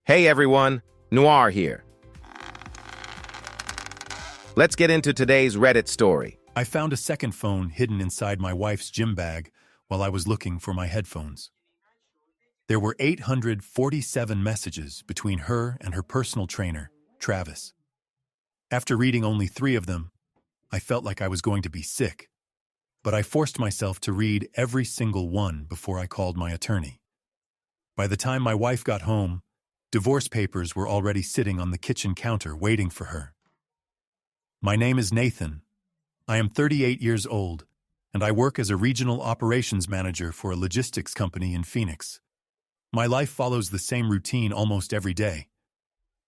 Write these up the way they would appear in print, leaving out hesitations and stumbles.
Hey everyone, Noir here. Let's get into today's Reddit story. I found a second phone hidden inside my wife's gym bag while I was looking for my headphones. There were 847 messages between her and her personal trainer, Travis. After reading only 3 of them, I felt like I was going to be sick, but I forced myself to read every single one before I called my attorney. By the time my wife got home, divorce papers were already sitting on the kitchen counter waiting for her. My name is Nathan. I am 38 years old, and I work as a regional operations manager for a logistics company in Phoenix. My life follows the same routine almost every day.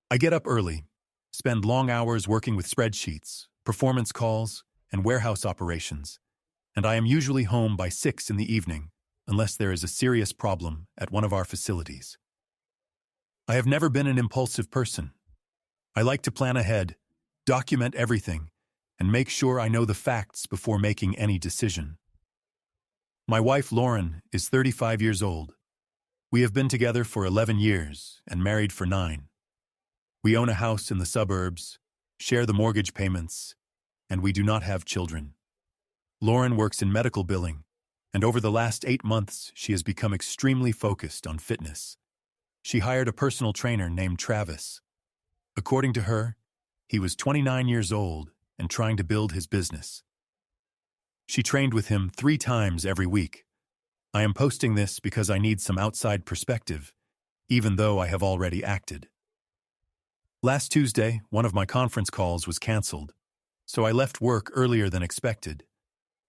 I get up early, spend long hours working with spreadsheets, performance calls, and warehouse operations, and I am usually home by 6 in the evening, unless there is a serious problem at one of our facilities. I have never been an impulsive person. I like to plan ahead, document everything, and make sure I know the facts before making any decision. My wife, Lauren, is 35 years old. We have been together for 11 years and married for 9. We own a house in the suburbs, share the mortgage payments, and we do not have children. Lauren works in medical billing, and over the last 8 months, she has become extremely focused on fitness. She hired a personal trainer named Travis. According to her, he was 29 years old and trying to build his business. She trained with him 3 times every week. I am posting this because I need some outside perspective, even though I have already acted. Last Tuesday, one of my conference calls was canceled, so I left work earlier than expected.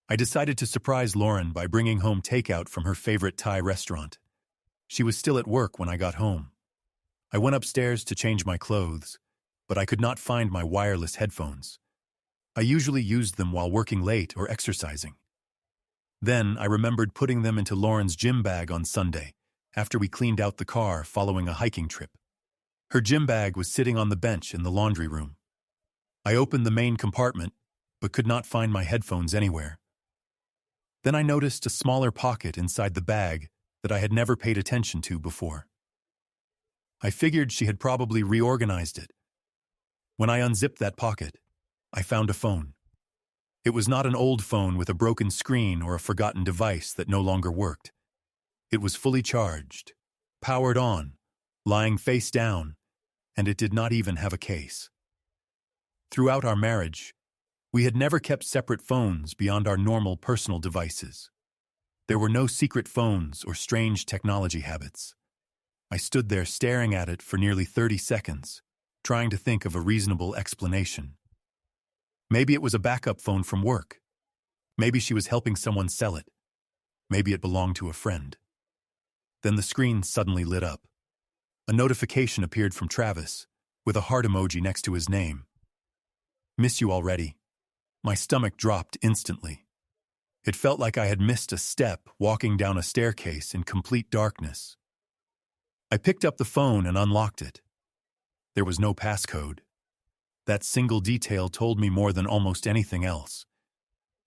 I decided to surprise Lauren by bringing home takeout from her favorite Thai restaurant. She was still at work when I got home. I went upstairs to change my clothes, but I could not find my wireless headphones. I usually used them while working late or exercising. Then I remembered putting them into Lauren's gym bag on Sunday, after we cleaned out the car following a hiking trip. Her gym bag was sitting on the bench in the laundry room. I opened the main compartment, but could not find my headphones anywhere. Then I noticed a smaller pocket inside the bag that I had never paid attention to before. I figured she had probably reorganized it. When I unzipped that pocket, I found a phone. It was not an old phone with a broken screen or a forgotten device that no longer worked. It was fully charged, powered on, lying face down, and it did not even have a case. Throughout our marriage, we had never kept separate phones beyond our normal personal devices. There were no secret phones or strange technology habits. I stood there staring at it for nearly 30 seconds, trying to think of a reasonable explanation. Maybe it was a backup phone from work. Maybe she was helping someone sell it. Maybe it belonged to a friend. Then the screen suddenly lit up. A notification appeared from Travis, with a heart emoji next to his name. "Miss you already." My stomach dropped instantly. It felt like I had missed a step walking down a staircase in complete darkness. I picked up the phone and unlocked it. There was no passcode. That single detail told me more than almost anything else.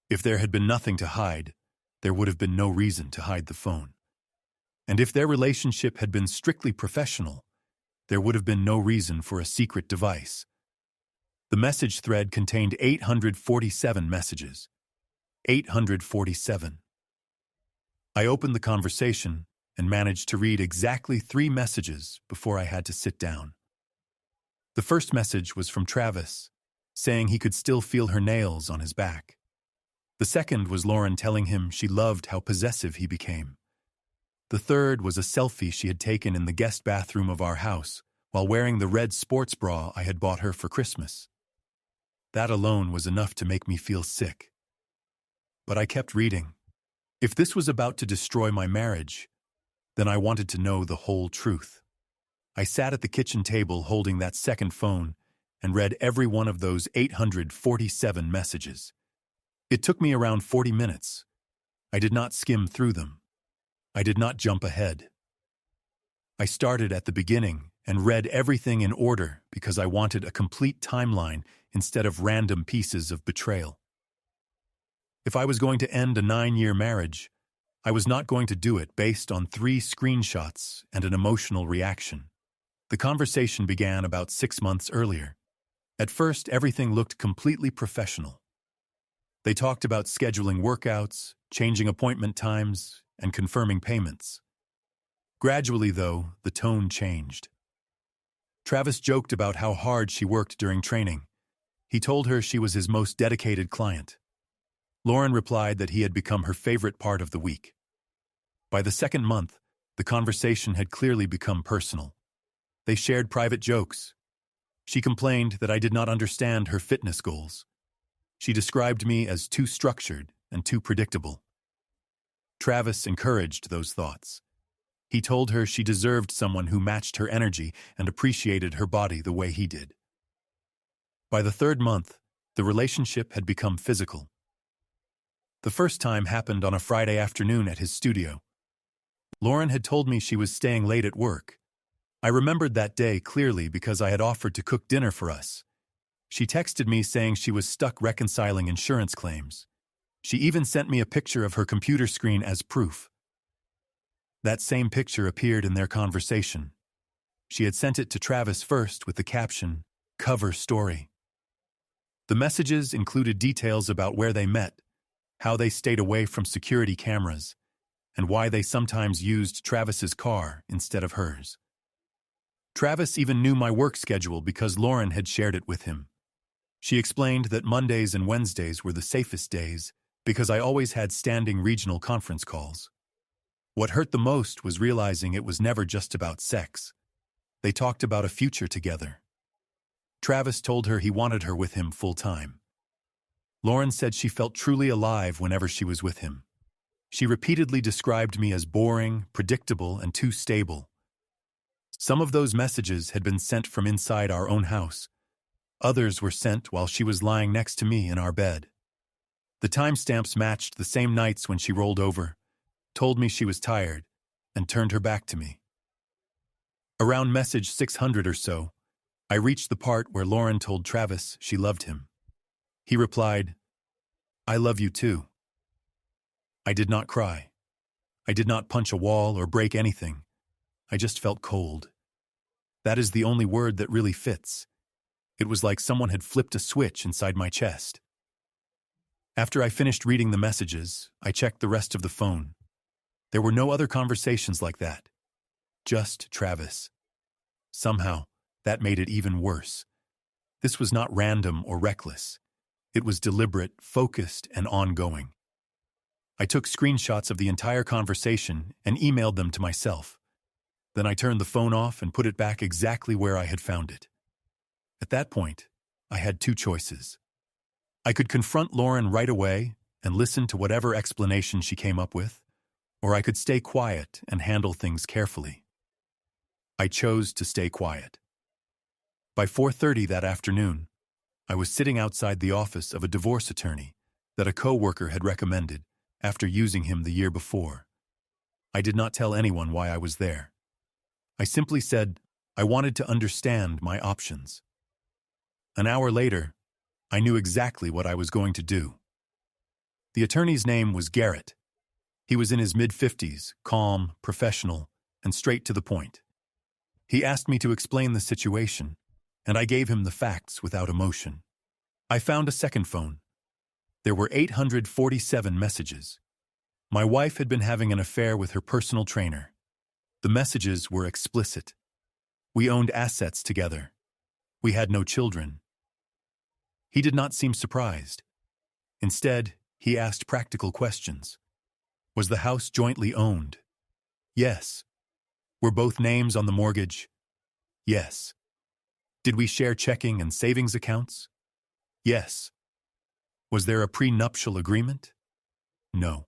If there had been nothing to hide, there would have been no reason to hide the phone. And if their relationship had been strictly professional, there would have been no reason for a secret device. The message thread contained 847 messages. 847. I opened the conversation and managed to read exactly 3 messages before I had to sit down. The first message was from Travis, saying he could still feel her nails on his back. The second was Lauren telling him she loved how possessive he became. The third was a selfie she had taken in the guest bathroom of our house while wearing the red sports bra I had bought her for Christmas. That alone was enough to make me feel sick. But I kept reading. If this was about to destroy my marriage, then I wanted to know the whole truth. I sat at the kitchen table holding that second phone and read every one of those 847 messages. It took me around 40 minutes. I did not skim through them. I did not jump ahead. I started at the beginning and read everything in order because I wanted a complete timeline instead of random pieces of betrayal. If I was going to end a 9-year marriage, I was not going to do it based on 3 screenshots and an emotional reaction. The conversation began about 6 months earlier. At first, everything looked completely professional. They talked about scheduling workouts, changing appointment times, and confirming payments. Gradually, though, the tone changed. Travis joked about how hard she worked during training. He told her she was his most dedicated client. Lauren replied that he had become her favorite part of the week. By the second month, the conversation had clearly become personal. They shared private jokes. She complained that I did not understand her fitness goals. She described me as too structured and too predictable. Travis encouraged those thoughts. He told her she deserved someone who matched her energy and appreciated her body the way he did. By the third month, the relationship had become physical. The first time happened on a Friday afternoon at his studio. Lauren had told me she was staying late at work. I remembered that day clearly because I had offered to cook dinner for us. She texted me saying she was stuck reconciling insurance claims. She even sent me a picture of her computer screen as proof. That same picture appeared in their conversation. She had sent it to Travis first with the caption, "Cover story." The messages included details about where they met, how they stayed away from security cameras, and why they sometimes used Travis's car instead of hers. Travis even knew my work schedule because Lauren had shared it with him. She explained that Mondays and Wednesdays were the safest days because I always had standing regional conference calls. What hurt the most was realizing it was never just about sex. They talked about a future together. Travis told her he wanted her with him full-time. Lauren said she felt truly alive whenever she was with him. She repeatedly described me as boring, predictable, and too stable. Some of those messages had been sent from inside our own house. Others were sent while she was lying next to me in our bed. The timestamps matched the same nights when she rolled over, told me she was tired, and turned her back to me. Around message 600 or so, I reached the part where Lauren told Travis she loved him. He replied, "I love you too." I did not cry. I did not punch a wall or break anything. I just felt cold. That is the only word that really fits. It was like someone had flipped a switch inside my chest. After I finished reading the messages, I checked the rest of the phone. There were no other conversations like that. Just Travis. Somehow, that made it even worse. This was not random or reckless. It was deliberate, focused, and ongoing. I took screenshots of the entire conversation and emailed them to myself. Then I turned the phone off and put it back exactly where I had found it. At that point, I had two choices. I could confront Lauren right away and listen to whatever explanation she came up with, or I could stay quiet and handle things carefully. I chose to stay quiet. By 4:30 that afternoon, I was sitting outside the office of a divorce attorney that a coworker had recommended after using him the year before. I did not tell anyone why I was there. I simply said I wanted to understand my options. An hour later, I knew exactly what I was going to do. The attorney's name was Garrett. He was in his mid-50s, calm, professional, and straight to the point. He asked me to explain the situation, and I gave him the facts without emotion. I found a second phone. There were 847 messages. My wife had been having an affair with her personal trainer. The messages were explicit. We owned assets together. We had no children. He did not seem surprised. Instead, he asked practical questions. Was the house jointly owned? Yes. Were both names on the mortgage? Yes. Did we share checking and savings accounts? Yes. Was there a prenuptial agreement? No.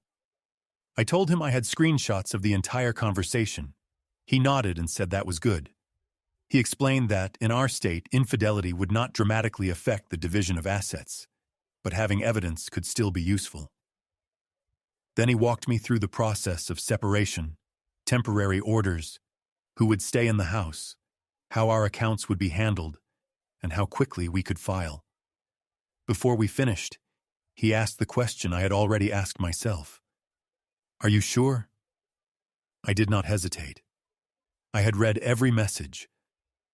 I told him I had screenshots of the entire conversation. He nodded and said that was good. He explained that, in our state, infidelity would not dramatically affect the division of assets, but having evidence could still be useful. Then he walked me through the process of separation, temporary orders, who would stay in the house, how our accounts would be handled, and how quickly we could file. Before we finished, he asked the question I had already asked myself. "Are you sure?" I did not hesitate. I had read every message.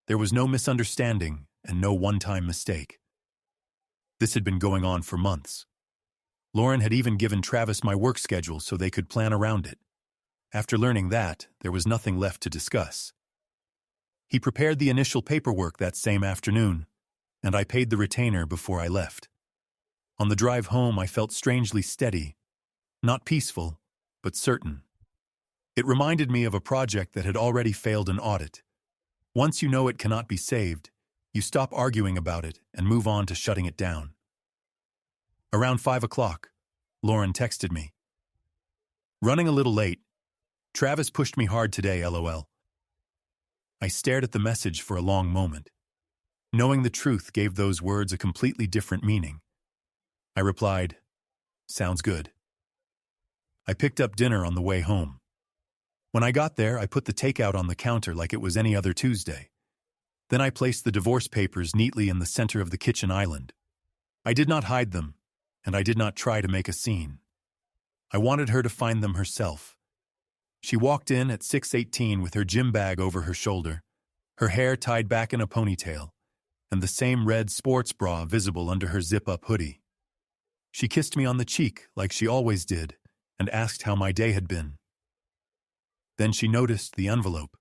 There was no misunderstanding and no one-time mistake. This had been going on for months. Lauren had even given Travis my work schedule so they could plan around it. After learning that, there was nothing left to discuss. He prepared the initial paperwork that same afternoon, and I paid the retainer before I left. On the drive home, I felt strangely steady, not peaceful, but certain. It reminded me of a project that had already failed an audit. Once you know it cannot be saved, you stop arguing about it and move on to shutting it down. Around 5 o'clock, Lauren texted me. "Running a little late. Travis pushed me hard today, LOL." I stared at the message for a long moment. Knowing the truth gave those words a completely different meaning. I replied, "Sounds good." I picked up dinner on the way home. When I got there, I put the takeout on the counter like it was any other Tuesday. Then I placed the divorce papers neatly in the center of the kitchen island. I did not hide them, and I did not try to make a scene. I wanted her to find them herself. She walked in at 6:18 with her gym bag over her shoulder, her hair tied back in a ponytail, and the same red sports bra visible under her zip-up hoodie. She kissed me on the cheek like she always did and asked how my day had been. Then she noticed the envelope.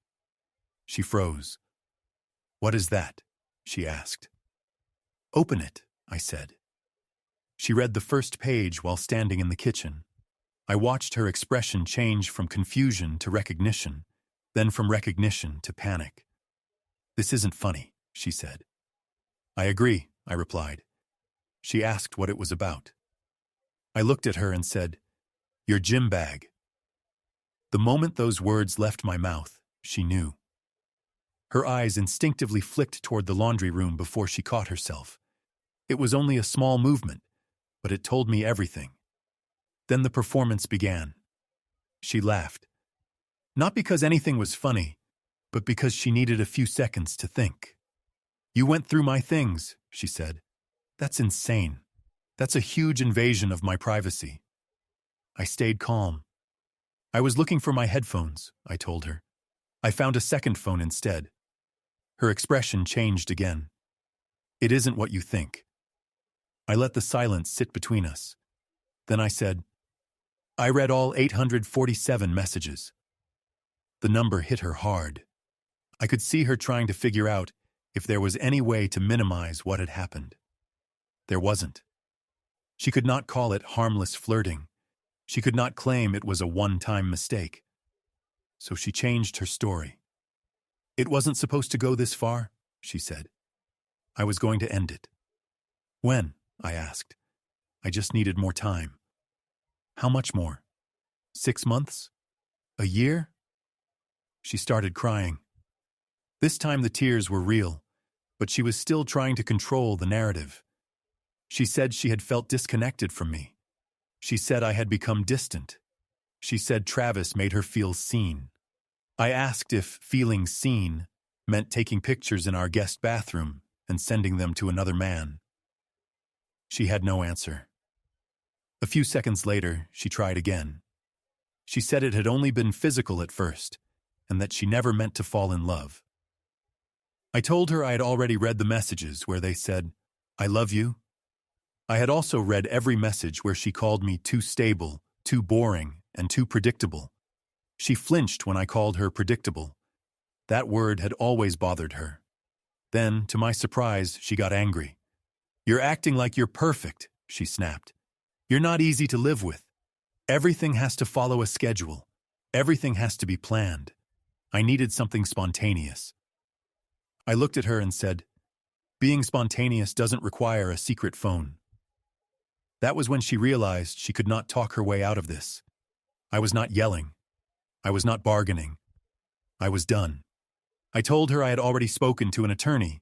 She froze. "What is that?" she asked. "Open it," I said. She read the first page while standing in the kitchen. I watched her expression change from confusion to recognition, then from recognition to panic. "This isn't funny," she said. "I agree," I replied. She asked what it was about. I looked at her and said, "Your gym bag." The moment those words left my mouth, she knew. Her eyes instinctively flicked toward the laundry room before she caught herself. It was only a small movement, but it told me everything. Then the performance began. She laughed. Not because anything was funny, but because she needed a few seconds to think. "You went through my things," she said. "That's insane. That's a huge invasion of my privacy." I stayed calm. "I was looking for my headphones," I told her. "I found a second phone instead." Her expression changed again. "It isn't what you think." I let the silence sit between us. Then I said, "I read all 847 messages." The number hit her hard. I could see her trying to figure out if there was any way to minimize what had happened. There wasn't. She could not call it harmless flirting. She could not claim it was a one-time mistake. So she changed her story. "It wasn't supposed to go this far," she said. "I was going to end it." "When?" I asked. "I just needed more time." "How much more? 6 months? A year?" She started crying. This time the tears were real, but she was still trying to control the narrative. She said she had felt disconnected from me. She said I had become distant. She said Travis made her feel seen. I asked if feeling seen meant taking pictures in our guest bathroom and sending them to another man. She had no answer. A few seconds later, she tried again. She said it had only been physical at first, and that she never meant to fall in love. I told her I had already read the messages where they said, "I love you." I had also read every message where she called me too stable, too boring, and too predictable. She flinched when I called her predictable. That word had always bothered her. Then, to my surprise, she got angry. "You're acting like you're perfect," she snapped. "You're not easy to live with. Everything has to follow a schedule. Everything has to be planned." I needed something spontaneous. I looked at her and said, "Being spontaneous doesn't require a secret phone." That was when she realized she could not talk her way out of this. I was not yelling. I was not bargaining. I was done. I told her I had already spoken to an attorney.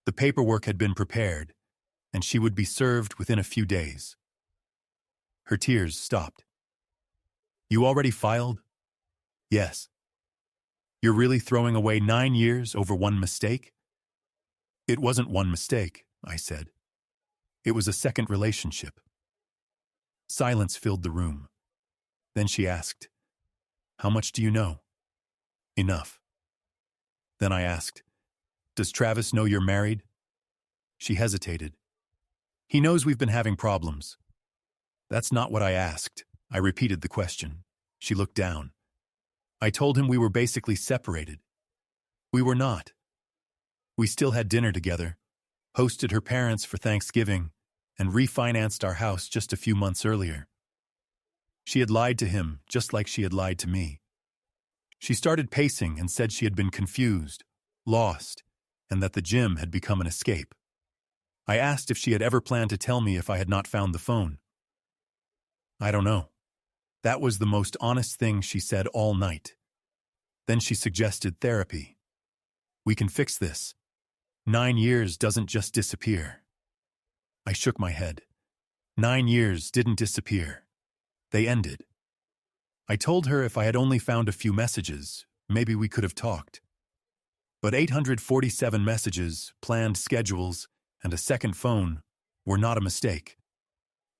The paperwork had been prepared, and she would be served within a few days. Her tears stopped. "You already filed?" "Yes." "You're really throwing away 9 years over one mistake?" "It wasn't one mistake," I said. "It was a second relationship." Silence filled the room. Then she asked, "How much do you know?" "Enough." Then I asked, Does Travis know you're married? She hesitated. He knows we've been having problems. That's not what I asked. I repeated the question. She looked down. I told him we were basically separated. We were not. We still had dinner together, hosted her parents for Thanksgiving, and refinanced our house just a few months earlier. She had lied to him just like she had lied to me. She started pacing and said she had been confused, lost, and that the gym had become an escape. I asked if she had ever planned to tell me if I had not found the phone. I don't know. That was the most honest thing she said all night. Then she suggested therapy. We can fix this. 9 years doesn't just disappear. I shook my head. 9 years didn't disappear. They ended. I told her if I had only found a few messages, maybe we could have talked. But 847 messages, planned schedules, and a second phone were not a mistake.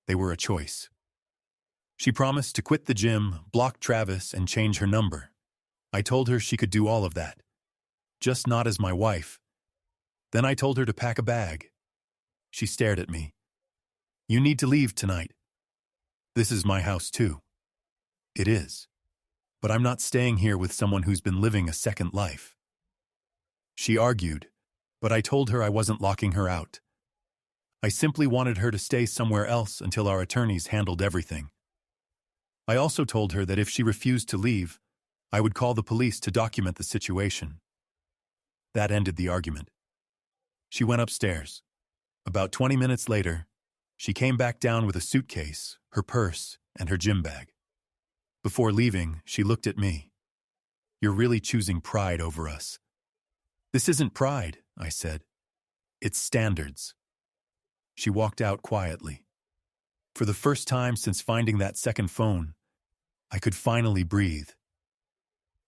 They were a choice. She promised to quit the gym, block Travis, and change her number. I told her she could do all of that. Just not as my wife. Then I told her to pack a bag. She stared at me. You need to leave tonight. This is my house too. It is. But I'm not staying here with someone who's been living a second life. She argued, but I told her I wasn't locking her out. I simply wanted her to stay somewhere else until our attorneys handled everything. I also told her that if she refused to leave, I would call the police to document the situation. That ended the argument. She went upstairs. About 20 minutes later, she came back down with a suitcase, her purse, and her gym bag. Before leaving, she looked at me. You're really choosing pride over us. This isn't pride, I said. It's standards. She walked out quietly. For the first time since finding that second phone, I could finally breathe.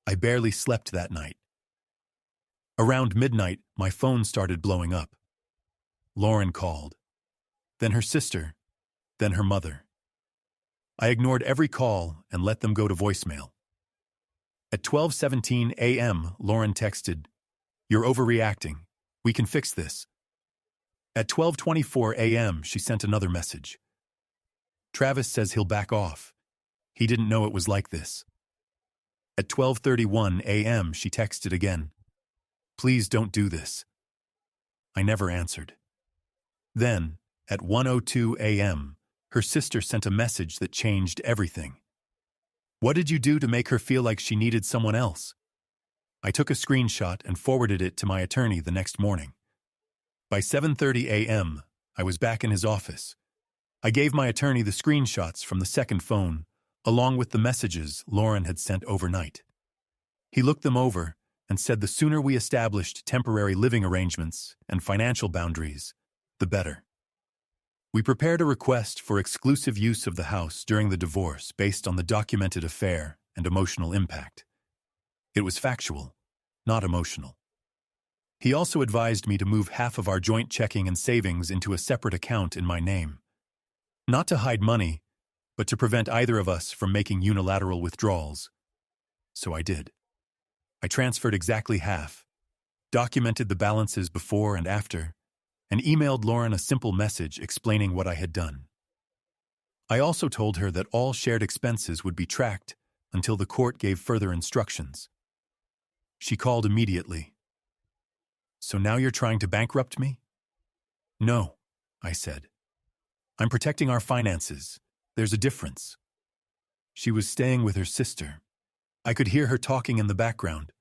I barely slept that night. Around midnight, my phone started blowing up. Lauren called. Then her sister. Then her mother. I ignored every call and let them go to voicemail. At 12:17 a.m., Lauren texted, "You're overreacting. We can fix this." At 12:24 a.m., she sent another message. "Travis says he'll back off. He didn't know it was like this." At 12:31 a.m., she texted again, "Please don't do this." I never answered. Then, at 1:02 a.m., her sister sent a message that changed everything. What did you do to make her feel like she needed someone else? I took a screenshot and forwarded it to my attorney the next morning. By 7:30 a.m., I was back in his office. I gave my attorney the screenshots from the second phone, along with the messages Lauren had sent overnight. He looked them over and said the sooner we established temporary living arrangements and financial boundaries, the better. We prepared a request for exclusive use of the house during the divorce based on the documented affair and emotional impact. It was factual, not emotional. He also advised me to move half of our joint checking and savings into a separate account in my name. Not to hide money, but to prevent either of us from making unilateral withdrawals. So I did. I transferred exactly half, documented the balances before and after, and emailed Lauren a simple message explaining what I had done. I also told her that all shared expenses would be tracked until the court gave further instructions. She called immediately. "So now you're trying to bankrupt me?" "No," I said. "I'm protecting our finances. There's a difference." She was staying with her sister. I could hear her talking in the background.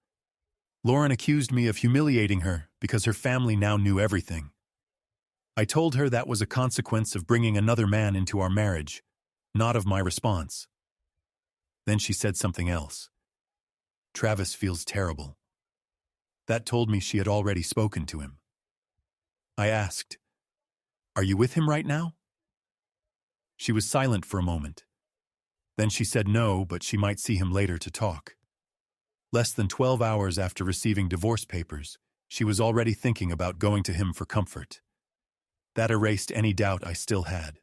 Lauren accused me of humiliating her because her family now knew everything. I told her that was a consequence of bringing another man into our marriage, not of my response. Then she said something else. "Travis feels terrible." That told me she had already spoken to him. I asked, "Are you with him right now?" She was silent for a moment. Then she said no, but she might see him later to talk. Less than 12 hours after receiving divorce papers, she was already thinking about going to him for comfort. That erased any doubt I still had.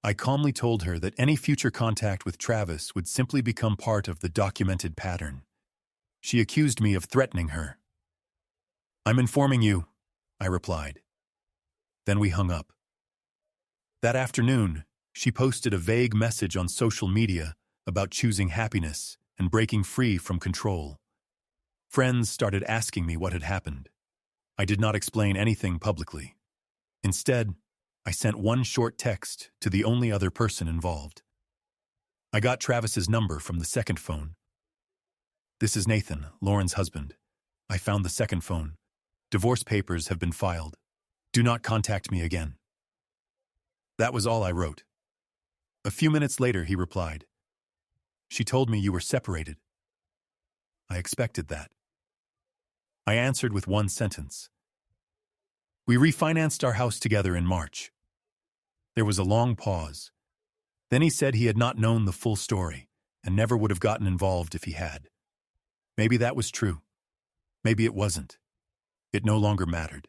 I calmly told her that any future contact with Travis would simply become part of the documented pattern. She accused me of threatening her. I'm informing you, I replied. Then we hung up. That afternoon, she posted a vague message on social media about choosing happiness and breaking free from control. Friends started asking me what had happened. I did not explain anything publicly. Instead, I sent one short text to the only other person involved. I got Travis's number from the second phone. This is Nathan, Lauren's husband. I found the second phone. Divorce papers have been filed. Do not contact me again. That was all I wrote. A few minutes later, he replied, She told me you were separated. I expected that. I answered with one sentence. We refinanced our house together in March. There was a long pause. Then he said he had not known the full story and never would have gotten involved if he had. Maybe that was true. Maybe it wasn't. It no longer mattered.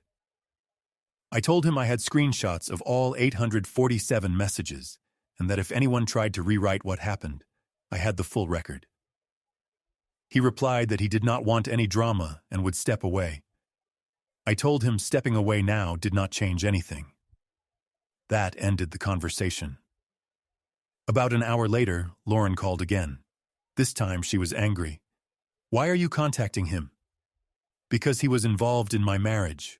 I told him I had screenshots of all 847 messages and that if anyone tried to rewrite what happened, I had the full record. He replied that he did not want any drama and would step away. I told him stepping away now did not change anything. That ended the conversation. About an hour later, Lauren called again. This time she was angry. Why are you contacting him? Because he was involved in my marriage.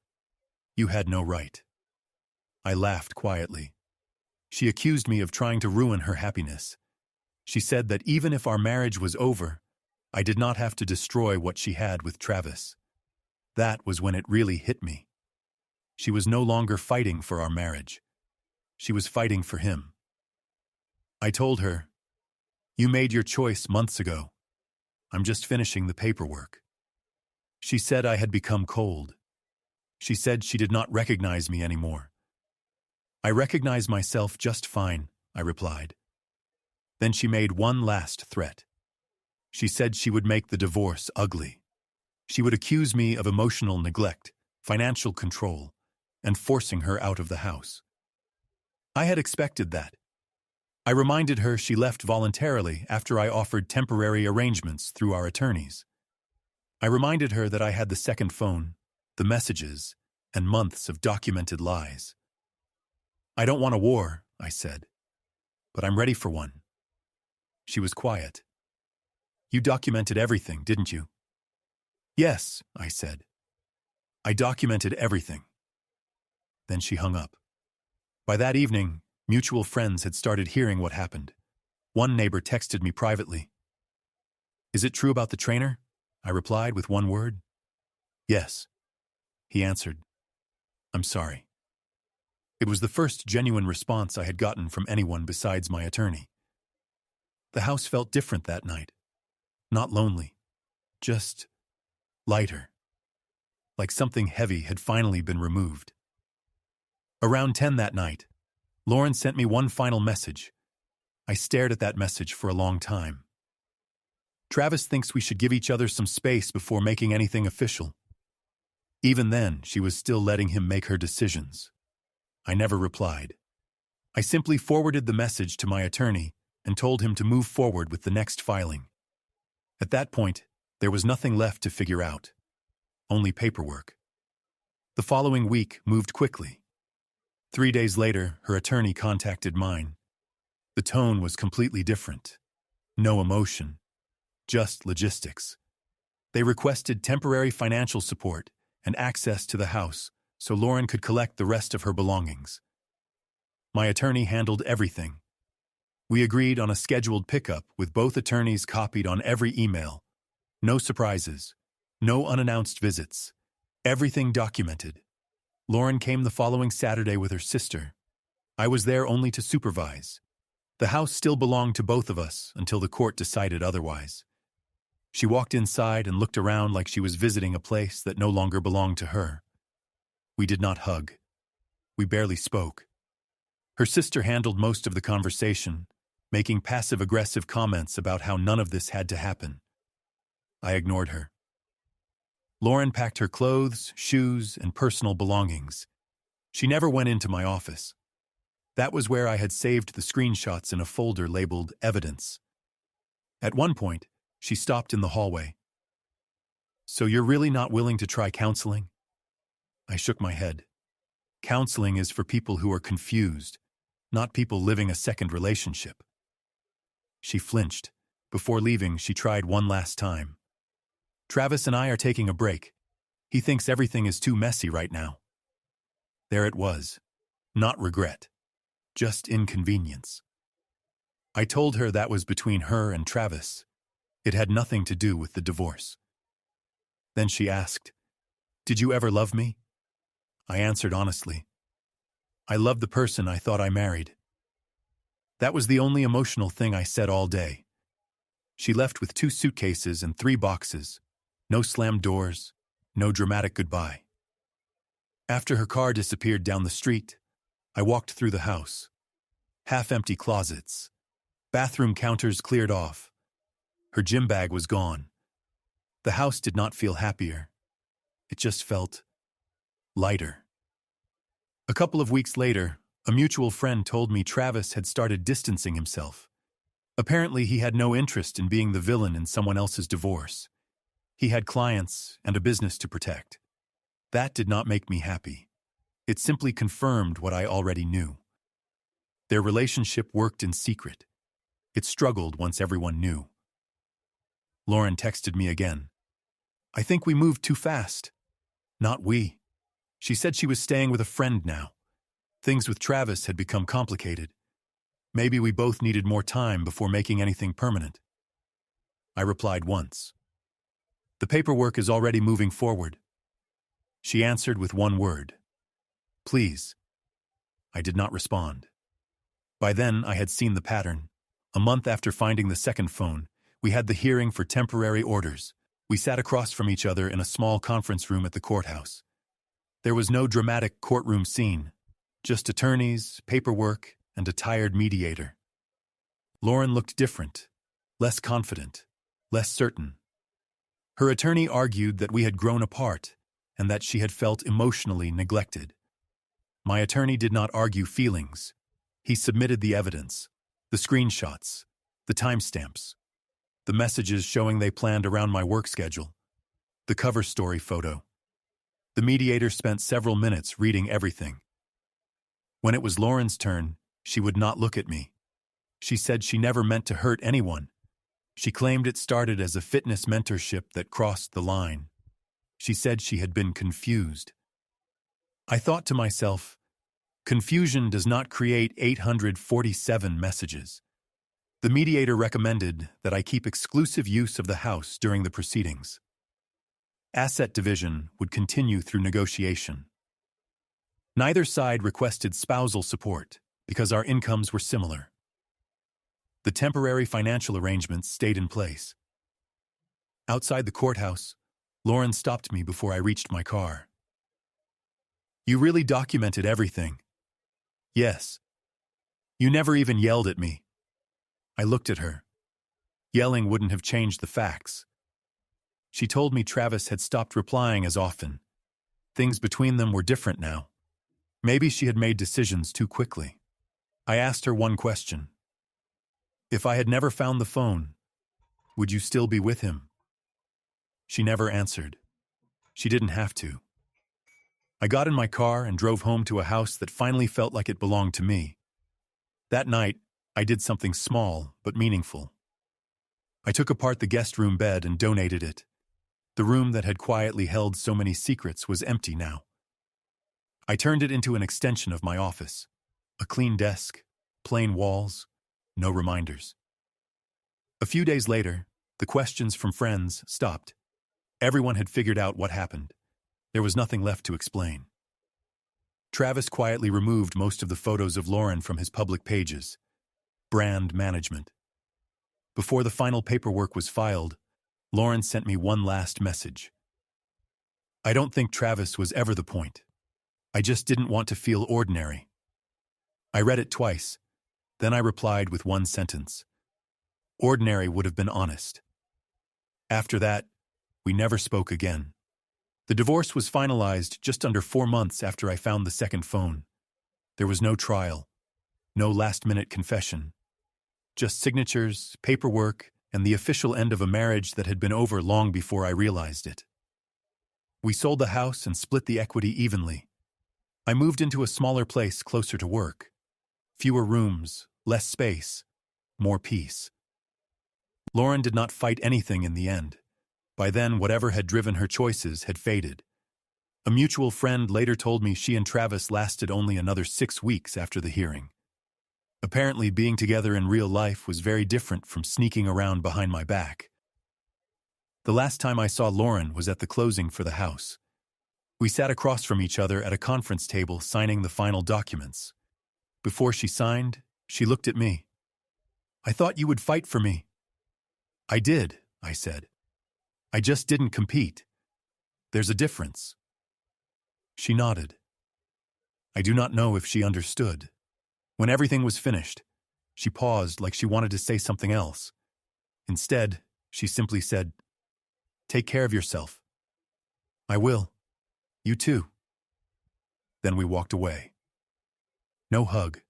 You had no right. I laughed quietly. She accused me of trying to ruin her happiness. She said that even if our marriage was over, I did not have to destroy what she had with Travis. That was when it really hit me. She was no longer fighting for our marriage. She was fighting for him. I told her, You made your choice months ago. I'm just finishing the paperwork. She said I had become cold. She said she did not recognize me anymore. I recognize myself just fine, I replied. Then she made one last threat. She said she would make the divorce ugly. She would accuse me of emotional neglect, financial control, and forcing her out of the house. I had expected that. I reminded her she left voluntarily after I offered temporary arrangements through our attorneys. I reminded her that I had the second phone, the messages, and months of documented lies. I don't want a war, I said, but I'm ready for one. She was quiet. You documented everything, didn't you? Yes, I said. I documented everything. Then she hung up. By that evening, mutual friends had started hearing what happened. One neighbor texted me privately. Is it true about the trainer? I replied with one word. Yes. He answered, I'm sorry. It was the first genuine response I had gotten from anyone besides my attorney. The house felt different that night. Not lonely, just lighter. Like something heavy had finally been removed. Around 10 that night, Lauren sent me one final message. I stared at that message for a long time. Travis thinks we should give each other some space before making anything official. Even then, she was still letting him make her decisions. I never replied. I simply forwarded the message to my attorney and told him to move forward with the next filing. At that point, there was nothing left to figure out. Only paperwork. The following week moved quickly. 3 days later, her attorney contacted mine. The tone was completely different. No emotion. Just logistics. They requested temporary financial support and access to the house so Lauren could collect the rest of her belongings. My attorney handled everything. We agreed on a scheduled pickup with both attorneys copied on every email. No surprises. No unannounced visits. Everything documented. Lauren came the following Saturday with her sister. I was there only to supervise. The house still belonged to both of us until the court decided otherwise. She walked inside and looked around like she was visiting a place that no longer belonged to her. We did not hug. We barely spoke. Her sister handled most of the conversation, making passive-aggressive comments about how none of this had to happen. I ignored her. Lauren packed her clothes, shoes, and personal belongings. She never went into my office. That was where I had saved the screenshots in a folder labeled Evidence. At one point, she stopped in the hallway. So you're really not willing to try counseling? I shook my head. Counseling is for people who are confused, not people living a second relationship. She flinched. Before leaving, she tried one last time. Travis and I are taking a break. He thinks everything is too messy right now. There it was. Not regret. Just inconvenience. I told her that was between her and Travis. It had nothing to do with the divorce. Then she asked, "Did you ever love me?" I answered honestly. I loved the person I thought I married. That was the only emotional thing I said all day. She left with 2 suitcases and 3 boxes. No slammed doors, no dramatic goodbye. After her car disappeared down the street, I walked through the house. Half-empty closets. Bathroom counters cleared off. Her gym bag was gone. The house did not feel happier. It just felt lighter. A couple of weeks later, a mutual friend told me Travis had started distancing himself. Apparently, he had no interest in being the villain in someone else's divorce. He had clients and a business to protect. That did not make me happy. It simply confirmed what I already knew. Their relationship worked in secret. It struggled once everyone knew. Lauren texted me again. "I think we moved too fast." Not we. She said she was staying with a friend now. Things with Travis had become complicated. Maybe we both needed more time before making anything permanent. I replied once. "The paperwork is already moving forward." She answered with one word. "Please." I did not respond. By then, I had seen the pattern. A month after finding the second phone, we had the hearing for temporary orders. We sat across from each other in a small conference room at the courthouse. There was no dramatic courtroom scene, just attorneys, paperwork, and a tired mediator. Lauren looked different, less confident, less certain. Her attorney argued that we had grown apart and that she had felt emotionally neglected. My attorney did not argue feelings. He submitted the evidence, the screenshots, the timestamps, the messages showing they planned around my work schedule, the cover story photo. The mediator spent several minutes reading everything. When it was Lauren's turn, she would not look at me. She said she never meant to hurt anyone. She claimed it started as a fitness mentorship that crossed the line. She said she had been confused. I thought to myself, confusion does not create 847 messages. The mediator recommended that I keep exclusive use of the house during the proceedings. Asset division would continue through negotiation. Neither side requested spousal support because our incomes were similar. The temporary financial arrangements stayed in place. Outside the courthouse, Lauren stopped me before I reached my car. "You really documented everything." "Yes." "You never even yelled at me." I looked at her. Yelling wouldn't have changed the facts. She told me Travis had stopped replying as often. Things between them were different now. Maybe she had made decisions too quickly. I asked her one question. If I had never found the phone, would you still be with him? She never answered. She didn't have to. I got in my car and drove home to a house that finally felt like it belonged to me. That night, I did something small but meaningful. I took apart the guest room bed and donated it. The room that had quietly held so many secrets was empty now. I turned it into an extension of my office. A clean desk, plain walls, no reminders. A few days later, the questions from friends stopped. Everyone had figured out what happened. There was nothing left to explain. Travis quietly removed most of the photos of Lauren from his public pages. Brand management. Before the final paperwork was filed, Lauren sent me one last message. "I don't think Travis was ever the point. I just didn't want to feel ordinary." I read it twice. Then I replied with one sentence. Ordinary would have been honest. After that, we never spoke again. The divorce was finalized just under 4 months after I found the second phone. There was no trial, no last-minute confession. Just signatures, paperwork, and the official end of a marriage that had been over long before I realized it. We sold the house and split the equity evenly. I moved into a smaller place closer to work. Fewer rooms, less space, more peace. Lauren did not fight anything in the end. By then, whatever had driven her choices had faded. A mutual friend later told me she and Travis lasted only another 6 weeks after the hearing. Apparently, being together in real life was very different from sneaking around behind my back. The last time I saw Lauren was at the closing for the house. We sat across from each other at a conference table signing the final documents. Before she signed, she looked at me. "I thought you would fight for me." "I did," I said. "I just didn't compete. There's a difference." She nodded. I do not know if she understood. When everything was finished, she paused like she wanted to say something else. Instead, she simply said, "Take care of yourself." "I will. You too." Then we walked away. No hug.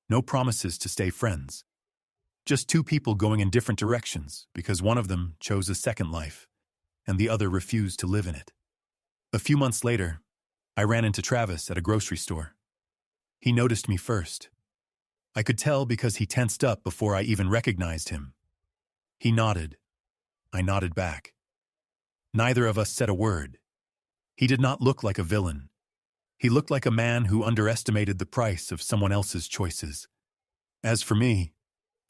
No promises to stay friends. Just two people going in different directions because one of them chose a second life and the other refused to live in it. A few months later, I ran into Travis at a grocery store. He noticed me first. I could tell because he tensed up before I even recognized him. He nodded. I nodded back. Neither of us said a word. He did not look like a villain. He looked like a man who underestimated the price of someone else's choices. As for me,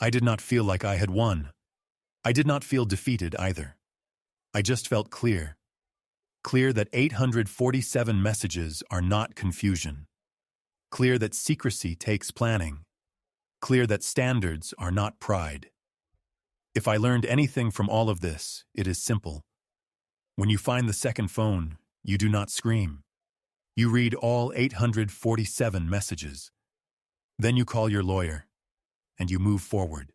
I did not feel like I had won. I did not feel defeated either. I just felt clear. Clear that 847 messages are not confusion. Clear that secrecy takes planning. Clear that standards are not pride. If I learned anything from all of this, it is simple. When you find the second phone, you do not scream. You read all 847 messages. Then you call your lawyer, and you move forward.